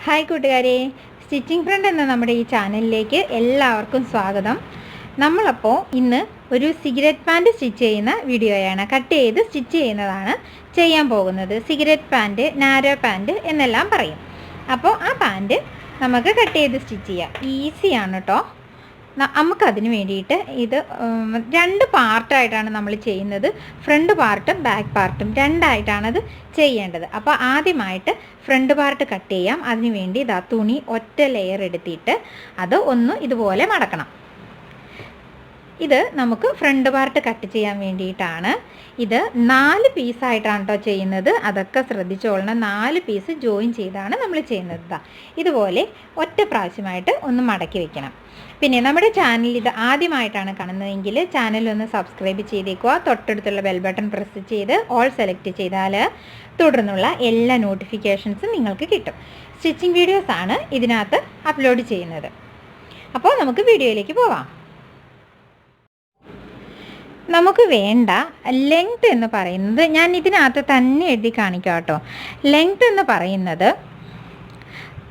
Hi കൂട്ടുകാരെ, stitching front എന്ന നമ്മുടെ ഈ ചാനലിലേക്ക് എല്ലാവർക്കും സ്വാഗതം. നമ്മളപ്പോൾ ഇന്ന് ഒരു സിഗരറ്റ് പാൻറ് സ്റ്റിച്ച് ചെയ്യുന്ന വീഡിയോയാണ്, കട്ട് ചെയ്ത് സ്റ്റിച്ച് ചെയ്യുന്നതാണ് ചെയ്യാൻ പോകുന്നത്. സിഗരറ്റ് പാൻറ്, നാരോ പാൻറ് എന്നെല്ലാം പറയും. അപ്പോൾ ആ പാൻറ് നമുക്ക് കട്ട് ചെയ്ത് സ്റ്റിച്ച് ചെയ്യാം. ഈസിയാണ് കേട്ടോ. നമുക്കതിന് വേണ്ടിയിട്ട് ഇത് രണ്ട് പാർട്ടായിട്ടാണ് നമ്മൾ ചെയ്യുന്നത്. ഫ്രണ്ട് പാർട്ടും ബാക്ക് പാർട്ടും രണ്ടായിട്ടാണത് ചെയ്യേണ്ടത്. അപ്പോൾ ആദ്യമായിട്ട് ഫ്രണ്ട് പാർട്ട് കട്ട് ചെയ്യാം. അതിന് വേണ്ടി ഇതാ തുണി ഒറ്റ ലെയർ എടുത്തിട്ട് അത് ഒന്ന് ഇതുപോലെ മടക്കണം. ഇത് നമുക്ക് ഫ്രണ്ട് പാർട്ട് കട്ട് ചെയ്യാൻ വേണ്ടിയിട്ടാണ്. ഇത് 4 പീസായിട്ടാണ് കേട്ടോ ചെയ്യുന്നത്. അതൊക്കെ ശ്രദ്ധിച്ചോളണം. 4 പീസ് ജോയിൻ ചെയ്താണ് നമ്മൾ ചെയ്യുന്നത്. ഇതുപോലെ ഒറ്റ പ്രാവശ്യമായിട്ട് ഒന്ന് മടക്കി വെക്കണം. പിന്നെ നമ്മുടെ ചാനൽ ഇത് ആദ്യമായിട്ടാണ് കാണുന്നതെങ്കിൽ ചാനലൊന്ന് സബ്സ്ക്രൈബ് ചെയ്തേക്കുക. തൊട്ടടുത്തുള്ള ബെൽ ബട്ടൺ പ്രസ് ചെയ്ത് ഓൾ സെലക്ട് ചെയ്താൽ തുടർന്നുള്ള എല്ലാ നോട്ടിഫിക്കേഷൻസും നിങ്ങൾക്ക് കിട്ടും. സ്റ്റിച്ചിങ് വീഡിയോസാണ് ഇതിനകത്ത് അപ്ലോഡ് ചെയ്യുന്നത്. അപ്പോൾ നമുക്ക് വീഡിയോയിലേക്ക് പോവാം. നമുക്ക് വേണ്ട ലെങ്ത് എന്ന് പറയുന്നത് ഞാൻ ഇതിനകത്ത് തന്നെ എഴുതി കാണിക്കാം കേട്ടോ. ലെങ്ത് എന്ന് പറയുന്നത്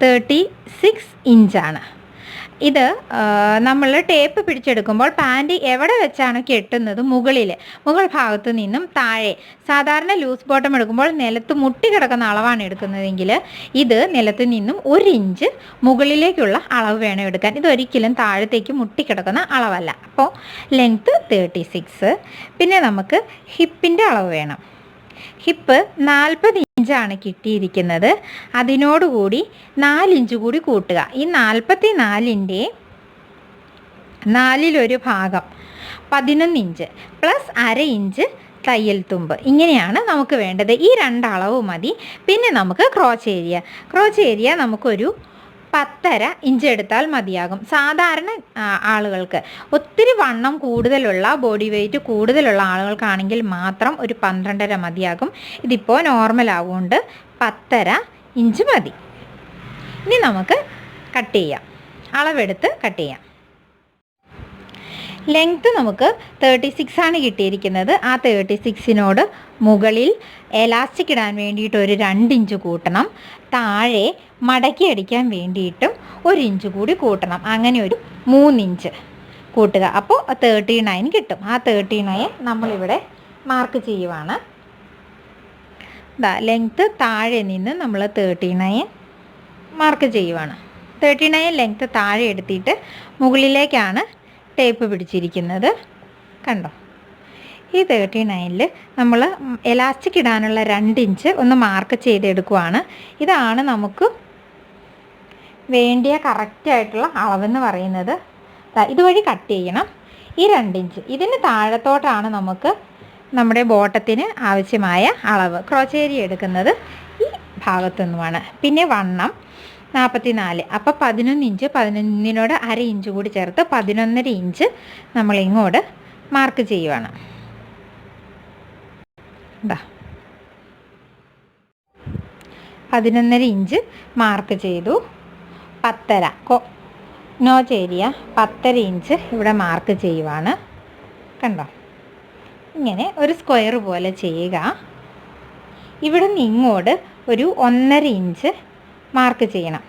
36 ഇഞ്ചാണ്. ഇത് നമ്മൾ ടേപ്പ് പിടിച്ചെടുക്കുമ്പോൾ പാൻറ് എവിടെ വെച്ചാണ് കെട്ടുന്നത്, മുകൾ ഭാഗത്ത് നിന്നും താഴെ. സാധാരണ ലൂസ് ബോട്ടം എടുക്കുമ്പോൾ നിലത്ത് മുട്ടി കിടക്കുന്ന അളവാണ് എടുക്കുന്നതെങ്കിൽ ഇത് നിലത്ത് നിന്നും 1 ഇഞ്ച് മുകളിലേക്കുള്ള അളവ് വേണം എടുക്കാൻ. ഇതൊരിക്കലും താഴത്തേക്ക് മുട്ടിക്കിടക്കുന്ന അളവല്ല. അപ്പോൾ ലെങ്ത്ത് 36. പിന്നെ നമുക്ക് ഹിപ്പിൻ്റെ അളവ് വേണം. ഹിപ്പ് 40 ഇഞ്ചാണ് കിട്ടിയിരിക്കുന്നത്. അതിനോടുകൂടി 4 ഇഞ്ച് കൂടി കൂട്ടുക. ഈ 44ൻ്റെ 4 ഭാഗം 11 ഇഞ്ച് പ്ലസ് അര ഇഞ്ച് തയ്യൽ തുമ്പ്. ഇങ്ങനെയാണ് നമുക്ക് വേണ്ടത്. ഈ 2 അളവ് മതി. പിന്നെ നമുക്ക് ക്രോച്ച് ഏരിയ നമുക്കൊരു 10.5 ഇഞ്ച് എടുത്താൽ മതിയാകും. സാധാരണ ആളുകൾക്ക്, ഒത്തിരി വണ്ണം കൂടുതലുള്ള, ബോഡി വെയ്റ്റ് കൂടുതലുള്ള ആളുകൾക്കാണെങ്കിൽ മാത്രം ഒരു 12.5 മതിയാകും. ഇതിപ്പോൾ നോർമൽ ആവുകൊണ്ട് 10.5 ഇഞ്ച് മതി. ഇനി നമുക്ക് കട്ട് ചെയ്യാം. അളവെടുത്ത് കട്ട് ചെയ്യാം. ലെങ്ത്ത് നമുക്ക് 36 ആണ് കിട്ടിയിരിക്കുന്നത്. ആ 36നോട് മുകളിൽ എലാസ്റ്റിക് ഇടാൻ വേണ്ടിയിട്ട് ഒരു 2 ഇഞ്ച് കൂട്ടണം. താഴെ മടക്കി അടിക്കാൻ വേണ്ടിയിട്ടും 1 ഇഞ്ച് കൂടി കൂട്ടണം. അങ്ങനെ ഒരു 3 ഇഞ്ച് കൂട്ടുക. അപ്പോൾ 39 കിട്ടും. ആ 39 നമ്മളിവിടെ മാർക്ക് ചെയ്യുവാണ്. ലെങ്ത്ത് താഴെ നിന്ന് നമ്മൾ 39 മാർക്ക് ചെയ്യുവാണ്. 39 ലെങ്ത്ത് താഴെ എടുത്തിട്ട് മുകളിലേക്കാണ് ടേപ്പ് പിടിച്ചിരിക്കുന്നത്. കണ്ടോ? ഈ 39ൽ നമ്മൾ എലാസ്റ്റിക് ഇടാനുള്ള 2 ഇഞ്ച് ഒന്ന് മാർക്ക് ചെയ്തെടുക്കുവാണ്. ഇതാണ് നമുക്ക് വേണ്ടിയ കറക്റ്റായിട്ടുള്ള അളവെന്ന് പറയുന്നത്. ഇതുവഴി കട്ട് ചെയ്യണം. ഈ 2 ഇഞ്ച് ഇതിന് താഴത്തോട്ടാണ് നമുക്ക് നമ്മുടെ ബോട്ടത്തിന് ആവശ്യമായ അളവ്. ക്രോച്ച് ഏരിയ എടുക്കുന്നത് ഈ ഭാഗത്തു നിന്നുമാണ്. പിന്നെ വണ്ണം 44. അപ്പോൾ 11 ഇഞ്ച്, 11നോട് അര ഇഞ്ച് കൂടി ചേർത്ത് 11.5 ഇഞ്ച് നമ്മൾ ഇങ്ങോട്ട് മാർക്ക് ചെയ്യുവാണ്. 11.5 ഇഞ്ച് മാർക്ക് ചെയ്തു. 10.5 നോച്ച് ഏരിയ 10.5 ഇഞ്ച് ഇവിടെ മാർക്ക് ചെയ്യുവാണ്. കണ്ടോ? ഇങ്ങനെ ഒരു സ്ക്വയർ പോലെ ചെയ്യുക. ഇവിടെ നിന്ന് ഇങ്ങോട്ട് ഒരു 1.5 ഇഞ്ച് മാർക്ക് ചെയ്യണം.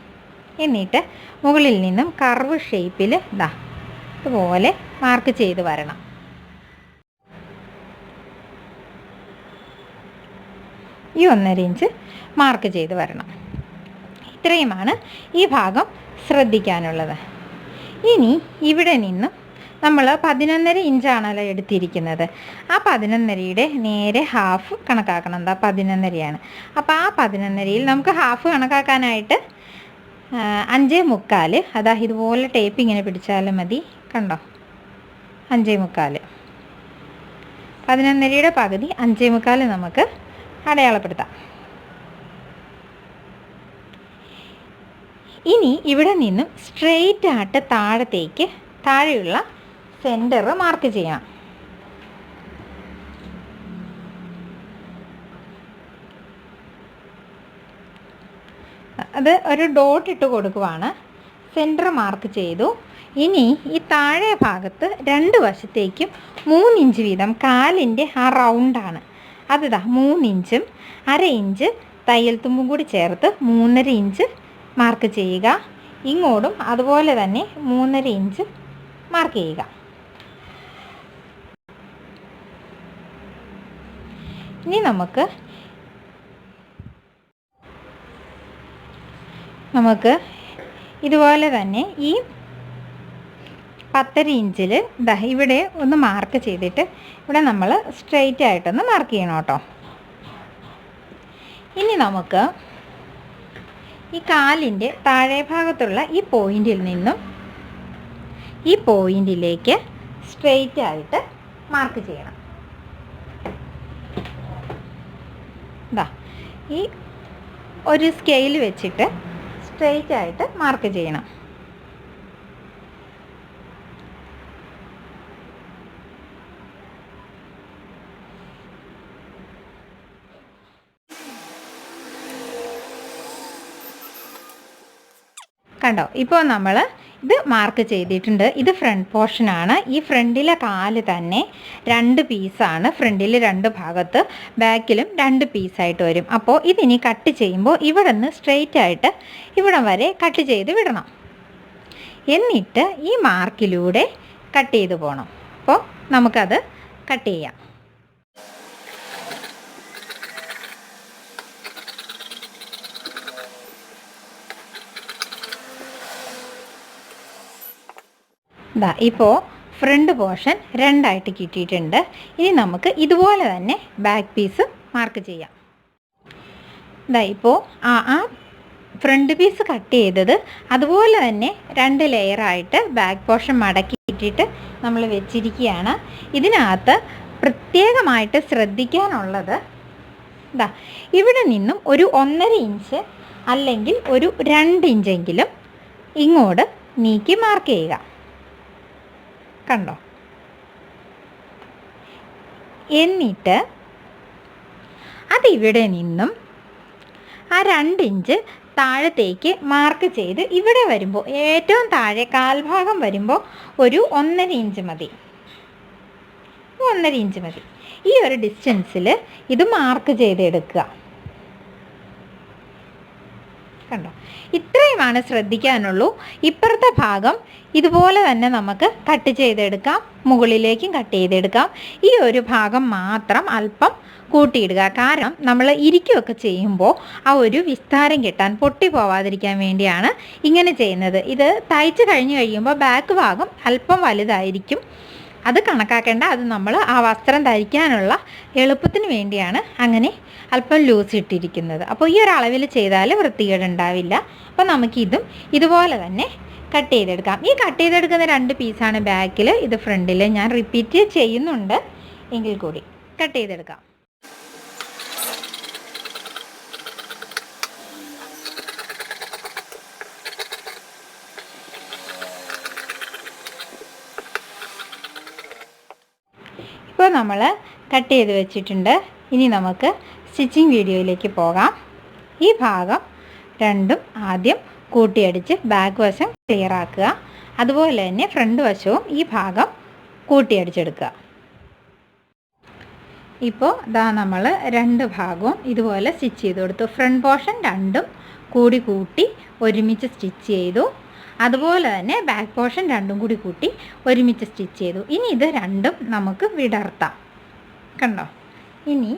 എന്നിട്ട് മുകളിൽ നിന്നും കർവ് ഷേപ്പിൽ ഇതുപോലെ മാർക്ക് ചെയ്ത് വരണം. ഈ 1.5 ഇഞ്ച് മാർക്ക് ചെയ്ത് വരണം. ഇത്രയുമാണ് ഈ ഭാഗം ശ്രദ്ധിക്കാനുള്ളത്. ഇനി ഇവിടെ നിന്നും നമ്മൾ 11.5 ഇഞ്ചാണല്ലോ എടുത്തിരിക്കുന്നത്. ആ 11.5യുടെ നേരെ ഹാഫ് കണക്കാക്കണം. 11.5ആണ്. അപ്പോൾ ആ 11.5യിൽ നമുക്ക് ഹാഫ് കണക്കാക്കാനായിട്ട് 5.25, ഇതുപോലെ ടേപ്പ് ഇങ്ങനെ പിടിച്ചാലും മതി. കണ്ടോ? 5.25. 11.5യുടെ പകുതി 5.25 നമുക്ക് അടയാളപ്പെടുത്താം. ഇനി ഇവിടെ നിന്നും സ്ട്രെയിറ്റ് ആയിട്ട് താഴെയുള്ള സെൻറ്റർ മാർക്ക് ചെയ്യണം. അത് ഒരു ഡോട്ട് ഇട്ട് കൊടുക്കുവാണ്. സെൻറ്റർ മാർക്ക് ചെയ്തു. ഇനി ഈ താഴെ ഭാഗത്ത് 2 വശത്തേക്കും 3 ഇഞ്ച് വീതം, കാലിൻ്റെ ആ റൗണ്ടാണ് അത് 3 ഇഞ്ചും അര ഇഞ്ച് തയ്യൽ തുമ്പും കൂടി ചേർത്ത് 3.5 ഇഞ്ച് മാർക്ക് ചെയ്യുക. ഇങ്ങോട്ടും അതുപോലെ തന്നെ 3.5 ഇഞ്ച് മാർക്ക് ചെയ്യുക. ഇനി നമുക്ക് ഇതുപോലെ തന്നെ ഈ 10.5 ഇഞ്ചിൽ ഇവിടെ ഒന്ന് മാർക്ക് ചെയ്തിട്ട് ഇവിടെ നമ്മൾ സ്ട്രെയിറ്റ് ആയിട്ടൊന്ന് മാർക്ക് ചെയ്യണം കേട്ടോ. ഇനി നമുക്ക് ഈ കാലിൻ്റെ താഴെ ഭാഗത്തുള്ള ഈ പോയിന്റിൽ നിന്നും ഈ പോയിന്റിലേക്ക് സ്ട്രെയിറ്റ് ആയിട്ട് മാർക്ക് ചെയ്യണം. ഈ ഒരു സ്കെയിൽ വെച്ചിട്ട് സ്ട്രെയിറ്റ് ആയിട്ട് മാർക്ക് ചെയ്യണം. കണ്ടോ, ഇപ്പോൾ നമ്മൾ ഇത് മാർക്ക് ചെയ്തിട്ടുണ്ട്. ഇത് ഫ്രണ്ട് പോർഷനാണ്. ഈ ഫ്രണ്ടിലെ കാല് തന്നെ 2 പീസാണ്. ഫ്രണ്ടിൽ 2 ഭാഗത്ത്, ബാക്കിലും 2 പീസായിട്ട് വരും. അപ്പോൾ ഇതിനി കട്ട് ചെയ്യുമ്പോൾ ഇവിടെ നിന്ന് സ്ട്രെയിറ്റ് ആയിട്ട് ഇവിടം വരെ കട്ട് ചെയ്ത് വിടണം. എന്നിട്ട് ഈ മാർക്കിലൂടെ കട്ട് ചെയ്ത് പോകണം. അപ്പോൾ നമുക്കത് കട്ട് ചെയ്യാം. ഇപ്പോൾ ഫ്രണ്ട് പോർഷൻ 2ആയിട്ട് കിട്ടിയിട്ടുണ്ട്. ഇനി നമുക്ക് ഇതുപോലെ തന്നെ ബാക്ക് പീസ് മാർക്ക് ചെയ്യാം. ഇപ്പോൾ ആ ഫ്രണ്ട് പീസ് കട്ട് ചെയ്തത് അതുപോലെ തന്നെ 2 ലെയറായിട്ട് ബാക്ക് പോർഷൻ മടക്കി ഇട്ടിട്ട് നമ്മൾ വെച്ചിരിക്കുകയാണ്. ഇതിനകത്ത് പ്രത്യേകമായിട്ട് ശ്രദ്ധിക്കാനുള്ളത് ഇവിടെ നിന്നും ഒരു 1.5 ഇഞ്ച് അല്ലെങ്കിൽ ഒരു 2 ഇഞ്ചെങ്കിലും ഇങ്ങോട്ട് നീക്കി മാർക്ക് ചെയ്യുക. കണ്ടോ? എന്നിട്ട് അതിവിടെ നിന്നും ആ 2 ഇഞ്ച് താഴത്തേക്ക് മാർക്ക് ചെയ്ത് ഇവിടെ വരുമ്പോൾ ഏറ്റവും താഴെ കാൽഭാഗം വരുമ്പോൾ ഒരു 1.5 ഇഞ്ച് മതി. 1.5 ഇഞ്ച് മതി. ഈ ഒരു ഡിസ്റ്റൻസിൽ ഇത് മാർക്ക് ചെയ്തെടുക്കുക. കണ്ടോ? ഇത്രയുമാണ് ശ്രദ്ധിക്കാനുള്ളൂ. ഇപ്പുറത്തെ ഭാഗം ഇതുപോലെ തന്നെ നമുക്ക് കട്ട് ചെയ്തെടുക്കാം. മുകളിലേക്കും കട്ട് ചെയ്തെടുക്കാം. ഈ ഒരു ഭാഗം മാത്രം അല്പം കൂട്ടിയിടുക. കാരണം നമ്മൾ ഇരിക്കുകയൊക്കെ ചെയ്യുമ്പോൾ ആ ഒരു വിസ്താരം കിട്ടാൻ, പൊട്ടി പോവാതിരിക്കാൻ വേണ്ടിയാണ് ഇങ്ങനെ ചെയ്യുന്നത്. ഇത് തയ്ച്ച് കഴിഞ്ഞ് കഴിയുമ്പോൾ ബാക്ക് ഭാഗം അല്പം വലുതായിരിക്കും. അത് കണക്കാക്കേണ്ട. അത് നമ്മൾ ആ വസ്ത്രം ധരിക്കാനുള്ള എളുപ്പത്തിന് വേണ്ടിയാണ് അങ്ങനെ അല്പം ലൂസ് ഇട്ടിരിക്കുന്നത്. അപ്പോൾ ഈ ഒരു അളവിൽ ചെയ്താൽ വൃത്തികേടുണ്ടാവില്ല. അപ്പോൾ നമുക്കിതും ഇതുപോലെ തന്നെ കട്ട് ചെയ്തെടുക്കാം. ഈ കട്ട് ചെയ്തെടുക്കുന്ന 2 പീസാണ് ബാക്കിൽ, ഇത് ഫ്രണ്ടിൽ. ഞാൻ റിപ്പീറ്റ് ചെയ്യുന്നുണ്ട് എങ്കിൽ കൂടി കട്ട് ചെയ്തെടുക്കാം. ഇപ്പോൾ നമ്മൾ കട്ട് ചെയ്ത് വെച്ചിട്ടുണ്ട്. ഇനി നമുക്ക് സ്റ്റിച്ചിങ് വീഡിയോയിലേക്ക് പോകാം. ഈ ഭാഗം 2ഉം ആദ്യം കൂട്ടിയടിച്ച് ബാക്ക് വശം ക്ലിയർ ആക്കുക. അതുപോലെ തന്നെ ഫ്രണ്ട് വശവും ഈ ഭാഗം കൂട്ടിയടിച്ചെടുക്കുക. ഇപ്പോൾ നമ്മൾ 2 ഭാഗവും ഇതുപോലെ സ്റ്റിച്ച് ചെയ്ത് കൊടുത്തു. ഫ്രണ്ട് പോർഷൻ 2ഉം കൂട്ടി ഒരുമിച്ച് സ്റ്റിച്ച് ചെയ്തു. അതുപോലെ തന്നെ ബാക്ക് പോർഷൻ 2ഉം കൂട്ടി ഒരുമിച്ച് സ്റ്റിച്ച് ചെയ്തു. ഇനി ഇത് 2ഉം നമുക്ക് വിടർത്താം. കണ്ടോ? ഇനി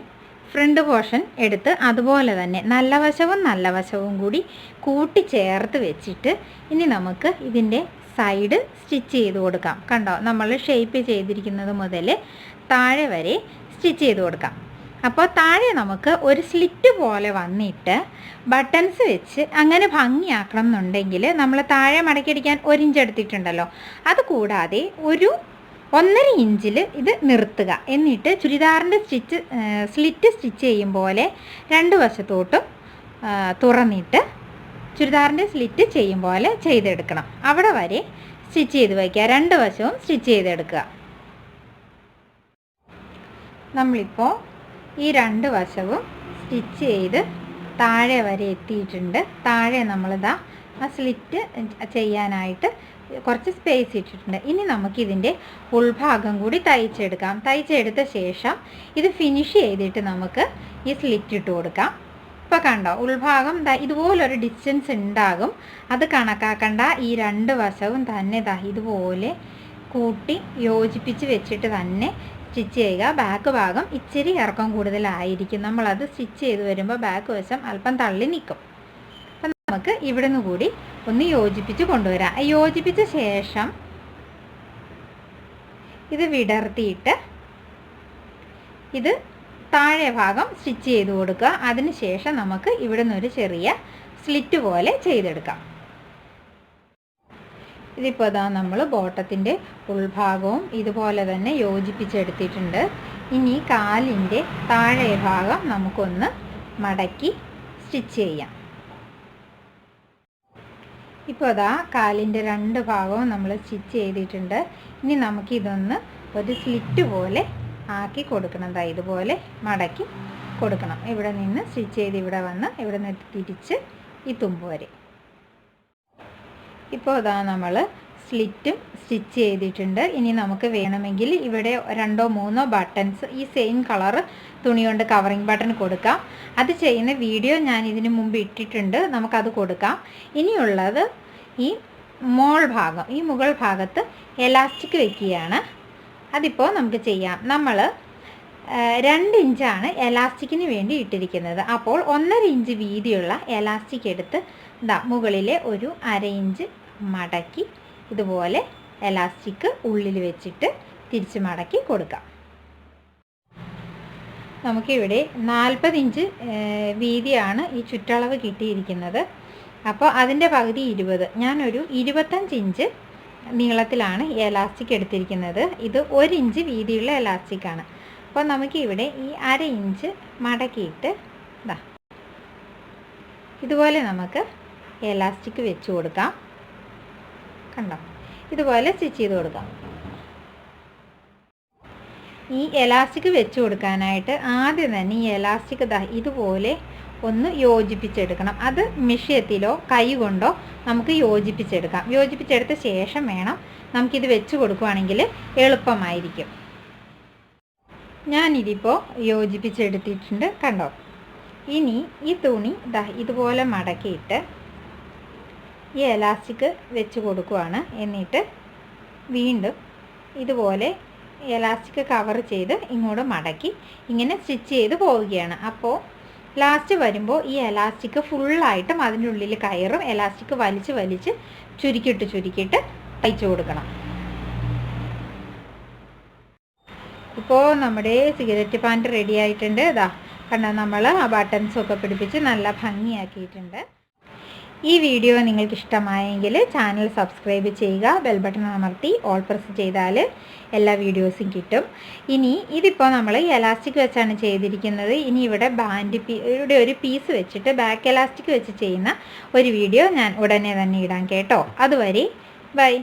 ഫ്രണ്ട് പോർഷൻ എടുത്ത് അതുപോലെ തന്നെ നല്ല വശവും കൂടി കൂട്ടി ചേർത്ത് വെച്ചിട്ട് ഇനി നമുക്ക് ഇതിൻ്റെ സൈഡ് സ്റ്റിച്ച് ചെയ്ത് കൊടുക്കാം. കണ്ടോ? നമ്മൾ ഷേപ്പ് ചെയ്തിരിക്കുന്നത് മുതൽ താഴെ വരെ സ്റ്റിച്ച് ചെയ്ത് കൊടുക്കാം. അപ്പോൾ താഴെ നമുക്ക് ഒരു സ്ലിറ്റ് പോലെ വന്നിട്ട് ബട്ടൺസ് വെച്ച് അങ്ങനെ ഭംഗിയാക്കണം എന്നുണ്ടെങ്കിൽ നമ്മൾ താഴെ മടക്കിയടിക്കാൻ 1 ഇഞ്ച് എടുത്തിട്ടുണ്ടല്ലോ, അത് കൂടാതെ ഒരു 1.5 ഇഞ്ചിൽ ഇത് നിർത്തുക. എന്നിട്ട് ചുരിദാറിൻ്റെ സ്ലിറ്റ് സ്റ്റിച്ച് ചെയ്യും പോലെ 2 വശത്തോട്ടും തുറന്നിട്ട് ചുരിദാറിൻ്റെ സ്ലിറ്റ് ചെയ്യും പോലെ ചെയ്തെടുക്കണം. അവിടെ വരെ സ്റ്റിച്ച് ചെയ്ത് വയ്ക്കുക. 2 വശവും സ്റ്റിച്ച് ചെയ്തെടുക്കുക. നമ്മളിപ്പോൾ ഈ 2 വശവും സ്റ്റിച്ച് ചെയ്ത് താഴെ വരെ എത്തിയിട്ടുണ്ട്. താഴെ നമ്മളിതാ ആ സ്ലിറ്റ് ചെയ്യാനായിട്ട് കുറച്ച് സ്പേസ് ഇട്ടിട്ടുണ്ട്. ഇനി നമുക്കിതിൻ്റെ ഉൾഭാഗം കൂടി തയ്ച്ചെടുക്കാം. തയ്ച്ചെടുത്ത ശേഷം ഇത് ഫിനിഷ് ചെയ്തിട്ട് നമുക്ക് ഈ സ്ലിറ്റ് ഇട്ട് കൊടുക്കാം. ഇപ്പോൾ കണ്ടോ ഉൾഭാഗം ഇതുപോലൊരു ഡിസ്റ്റൻസ് ഉണ്ടാകും. അത് കണക്കാക്കണ്ട. ഈ രണ്ട് വശവും തന്നെ ഇതുപോലെ കൂട്ടി യോജിപ്പിച്ച് വെച്ചിട്ട് തന്നെ സ്റ്റിച്ച് ചെയ്യുക. ബാക്ക് ഭാഗം ഇച്ചിരി ഇറക്കം കൂടുതലായിരിക്കും. നമ്മളത് സ്റ്റിച്ച് ചെയ്ത് വരുമ്പോൾ ബാക്ക് വശം അല്പം തള്ളി നിൽക്കും. അപ്പം നമുക്ക് ഇവിടെ നിന്ന് കൂടി ഒന്ന് യോജിപ്പിച്ച് കൊണ്ടുവരാം. യോജിപ്പിച്ച ശേഷം ഇത് വിടർത്തിയിട്ട് ഇത് താഴെ ഭാഗം സ്റ്റിച്ച് ചെയ്ത് കൊടുക്കുക. അതിനുശേഷം നമുക്ക് ഇവിടെ നിന്നൊരു ചെറിയ സ്ലിറ്റ് പോലെ ചെയ്തെടുക്കാം. ഇതിപ്പോൾ നമ്മൾ ബോട്ടത്തിൻ്റെ ഉൾഭാഗവും ഇതുപോലെ തന്നെ യോജിപ്പിച്ചെടുത്തിട്ടുണ്ട്. ഇനി കാലിൻ്റെ താഴെ ഭാഗം നമുക്കൊന്ന് മടക്കി സ്റ്റിച്ച് ചെയ്യാം. ഇപ്പോൾ കാലിൻ്റെ രണ്ട് ഭാഗവും നമ്മൾ സ്റ്റിച്ച് ചെയ്തിട്ടുണ്ട്. ഇനി നമുക്കിതൊന്ന് ഒരു സ്ലിറ്റ് പോലെ ആക്കി കൊടുക്കണം. ഇതുപോലെ മടക്കി കൊടുക്കണം. ഇവിടെ നിന്ന് സ്റ്റിച്ച് ചെയ്ത് ഇവിടെ വന്ന് ഇവിടെ നിന്ന് തിരിച്ച് ഈ തുമ്പ് വരെ. ഇപ്പോൾ നമ്മൾ സ്ലിറ്റും സ്റ്റിച്ച് ചെയ്തിട്ടുണ്ട്. ഇനി നമുക്ക് വേണമെങ്കിൽ ഇവിടെ 2-3 ബട്ടൺസ് ഈ സെയിം കളർ തുണി കൊണ്ട് കവറിങ് ബട്ടൺ കൊടുക്കാം. അത് ചെയ്യുന്ന വീഡിയോ ഞാൻ ഇതിനു മുമ്പ് ഇട്ടിട്ടുണ്ട്. നമുക്കത് കൊടുക്കാം. ഇനിയുള്ളത് ഈ ഭാഗം, ഈ മുകൾ ഭാഗത്ത് എലാസ്റ്റിക് വെക്കുകയാണ്. അതിപ്പോൾ നമുക്ക് ചെയ്യാം. നമ്മൾ 2 ഇഞ്ചാണ് എലാസ്റ്റിക്കിന് വേണ്ടി ഇട്ടിരിക്കുന്നത്. അപ്പോൾ 1.5 ഇഞ്ച് വീതിയുള്ള എലാസ്റ്റിക് എടുത്ത് മുകളിലെ ഒരു 1/2 ഇഞ്ച് മടക്കി ഇതുപോലെ എലാസ്റ്റിക് ഉള്ളിൽ വെച്ചിട്ട് തിരിച്ച് മടക്കി കൊടുക്കാം. നമുക്കിവിടെ 40 ഇഞ്ച് വീതിയാണ് ഈ ചുറ്റളവ് കിട്ടിയിരിക്കുന്നത്. അപ്പോൾ അതിൻ്റെ പകുതി 20. ഞാനൊരു 25 ഇഞ്ച് നീളത്തിലാണ് ഈ എലാസ്റ്റിക് എടുത്തിരിക്കുന്നത്. ഇത് 1 ഇഞ്ച് വീതിയുള്ള എലാസ്റ്റിക്കാണ്. അപ്പോൾ നമുക്കിവിടെ ഈ 1/2 ഇഞ്ച് മടക്കിയിട്ട് ഇതുപോലെ നമുക്ക് എലാസ്റ്റിക് വെച്ച് കൊടുക്കാം. കണ്ടോ, ഇതുപോലെ സ്റ്റിച്ച് ചെയ്ത് കൊടുക്കാം. ഈ എലാസ്റ്റിക് വെച്ച് കൊടുക്കാനായിട്ട് ആദ്യം തന്നെ ഈ എലാസ്റ്റിക് ഇതുപോലെ ഒന്ന് യോജിപ്പിച്ചെടുക്കണം. അത് മിഷ്യത്തിലോ കൈ കൊണ്ടോ നമുക്ക് യോജിപ്പിച്ചെടുക്കാം. യോജിപ്പിച്ചെടുത്ത ശേഷം വേണം നമുക്കിത് വെച്ച് കൊടുക്കുകയാണെങ്കിൽ എളുപ്പമായിരിക്കും. ഞാനിതിപ്പോൾ യോജിപ്പിച്ചെടുത്തിട്ടുണ്ട്. കണ്ടോ, ഇനി ഈ തുണി ഇതുപോലെ മടക്കിയിട്ട് ഈ എലാസ്റ്റിക് വെച്ച് കൊടുക്കുകയാണ്. എന്നിട്ട് വീണ്ടും ഇതുപോലെ എലാസ്റ്റിക് കവർ ചെയ്ത് ഇങ്ങോട്ട് മടക്കി ഇങ്ങനെ സ്റ്റിച്ച് ചെയ്ത് പോവുകയാണ്. അപ്പോൾ ലാസ്റ്റ് വരുമ്പോൾ ഈ എലാസ്റ്റിക് ഫുള്ളായിട്ടും അതിൻ്റെ ഉള്ളിൽ കയറും. എലാസ്റ്റിക് വലിച്ച് ചുരുക്കിയിട്ട് തയ്ച്ചു കൊടുക്കണം. ഇപ്പോൾ നമ്മുടെ സിഗരറ്റ് പാൻറ്റ് റെഡി ആയിട്ടുണ്ട്. കണ്ടോ, നമ്മൾ ആ ബട്ടൺസൊക്കെ പിടിപ്പിച്ച് നല്ല ഭംഗിയാക്കിയിട്ടുണ്ട്. ഈ വീഡിയോ നിങ്ങൾക്ക് ഇഷ്ടമായെങ്കിൽ ചാനൽ സബ്സ്ക്രൈബ് ചെയ്യുക. ബെൽ ബട്ടൺ അമർത്തി ഓൾ പ്രസ് ചെയ്താൽ എല്ലാ വീഡിയോസും കിട്ടും. ഇനി ഇതിപ്പോൾ നമ്മൾ എലാസ്റ്റിക് വെച്ചാണ് ചെയ്തിരിക്കുന്നത്. ഇനി ഇവിടെ ഇവിടെ ഒരു പീസ് വെച്ചിട്ട് ബാക്ക് എലാസ്റ്റിക് വെച്ച് ചെയ്യുന്ന ഒരു വീഡിയോ ഞാൻ ഉടനെ തന്നെ ഇടാം കേട്ടോ. അതുവരെ ബൈ.